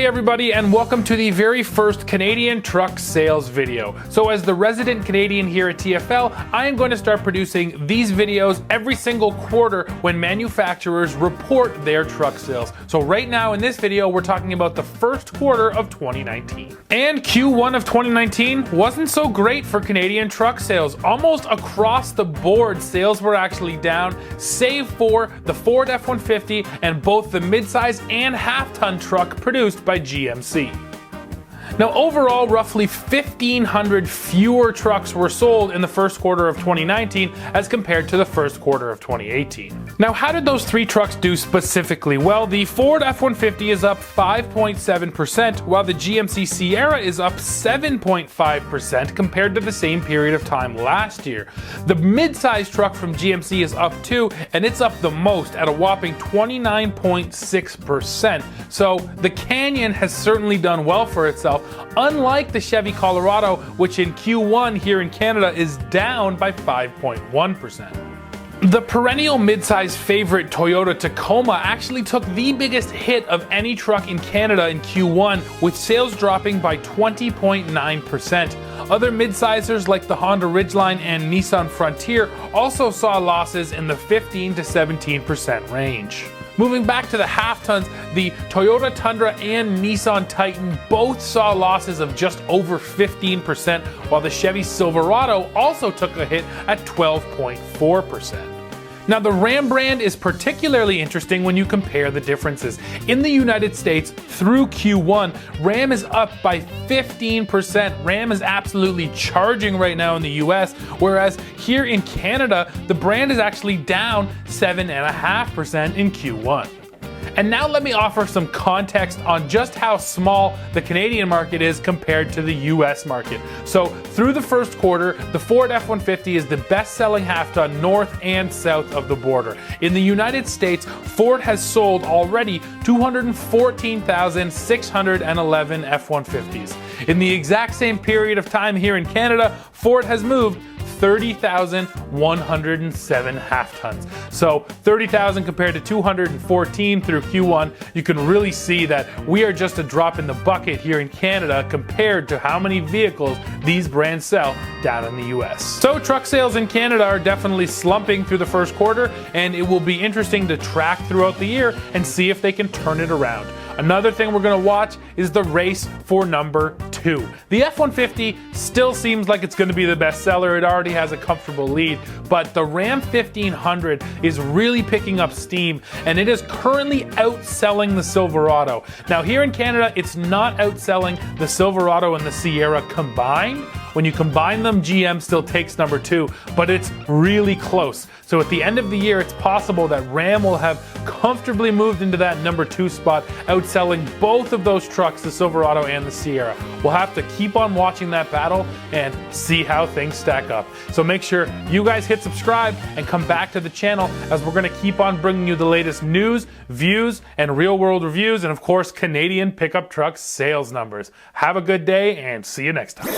Hey everybody, and welcome to the very first Canadian truck sales video. So as the resident Canadian here at TFL, I am going to start producing these videos every single quarter when manufacturers report their truck sales. So right now in this video, we're talking about the first quarter of 2019. And Q1 of 2019 wasn't so great for Canadian truck sales. Almost across the board, sales were actually down, save for the Ford F-150 and both the midsize and half-ton truck produced by GMC. Now overall, roughly 1,500 fewer trucks were sold in the first quarter of 2019 as compared to the first quarter of 2018. Now how did those three trucks do specifically? Well, the Ford F-150 is up 5.7%, while the GMC Sierra is up 7.5% compared to the same period of time last year. The mid-size truck from GMC is up too, and it's up the most at a whopping 29.6%. So the Canyon has certainly done well for itself, unlike the Chevy Colorado, which in Q1 here in Canada is down by 5.1%. The perennial midsize favorite Toyota Tacoma actually took the biggest hit of any truck in Canada in Q1, with sales dropping by 20.9%. Other midsizers like the Honda Ridgeline and Nissan Frontier also saw losses in the 15 to 17% range. Moving back to the half-tons, the Toyota Tundra and Nissan Titan both saw losses of just over 15%, while the Chevy Silverado also took a hit at 12.4%. Now the Ram brand is particularly interesting when you compare the differences. In the United States, through Q1, Ram is up by 15%. Ram is absolutely charging right now in the US, whereas here in Canada, the brand is actually down 7.5% in Q1. And now let me offer some context on just how small the Canadian market is compared to the US market. So through the first quarter, the Ford F-150 is the best-selling half-ton north and south of the border. In the United States, Ford has sold already 214,611 F-150s. In the exact same period of time here in Canada, Ford has moved 30,107 half-tons. So 30,000 compared to 214 through Q1, you can really see that we are just a drop in the bucket here in Canada compared to how many vehicles these brands sell down in the US. So truck sales in Canada are definitely slumping through the first quarter, and it will be interesting to track throughout the year and see if they can turn it around. Another thing we're going to watch is the race for number 2. The F-150 still seems like it's going to be the best seller. It already has a comfortable lead, but the Ram 1500 is really picking up steam, and it is currently outselling the Silverado. Now here in Canada, it's not outselling the Silverado and the Sierra combined. When you combine them, GM still takes number 2, but it's really close. So at the end of the year, it's possible that Ram will have comfortably moved into that number 2 spot, outselling both of those trucks, the Silverado and the Sierra. We'll have to keep on watching that battle and see how things stack up. So make sure you guys hit subscribe and come back to the channel, as we're going to keep on bringing you the latest news, views, and real-world reviews, and of course, Canadian pickup truck sales numbers. Have a good day and see you next time.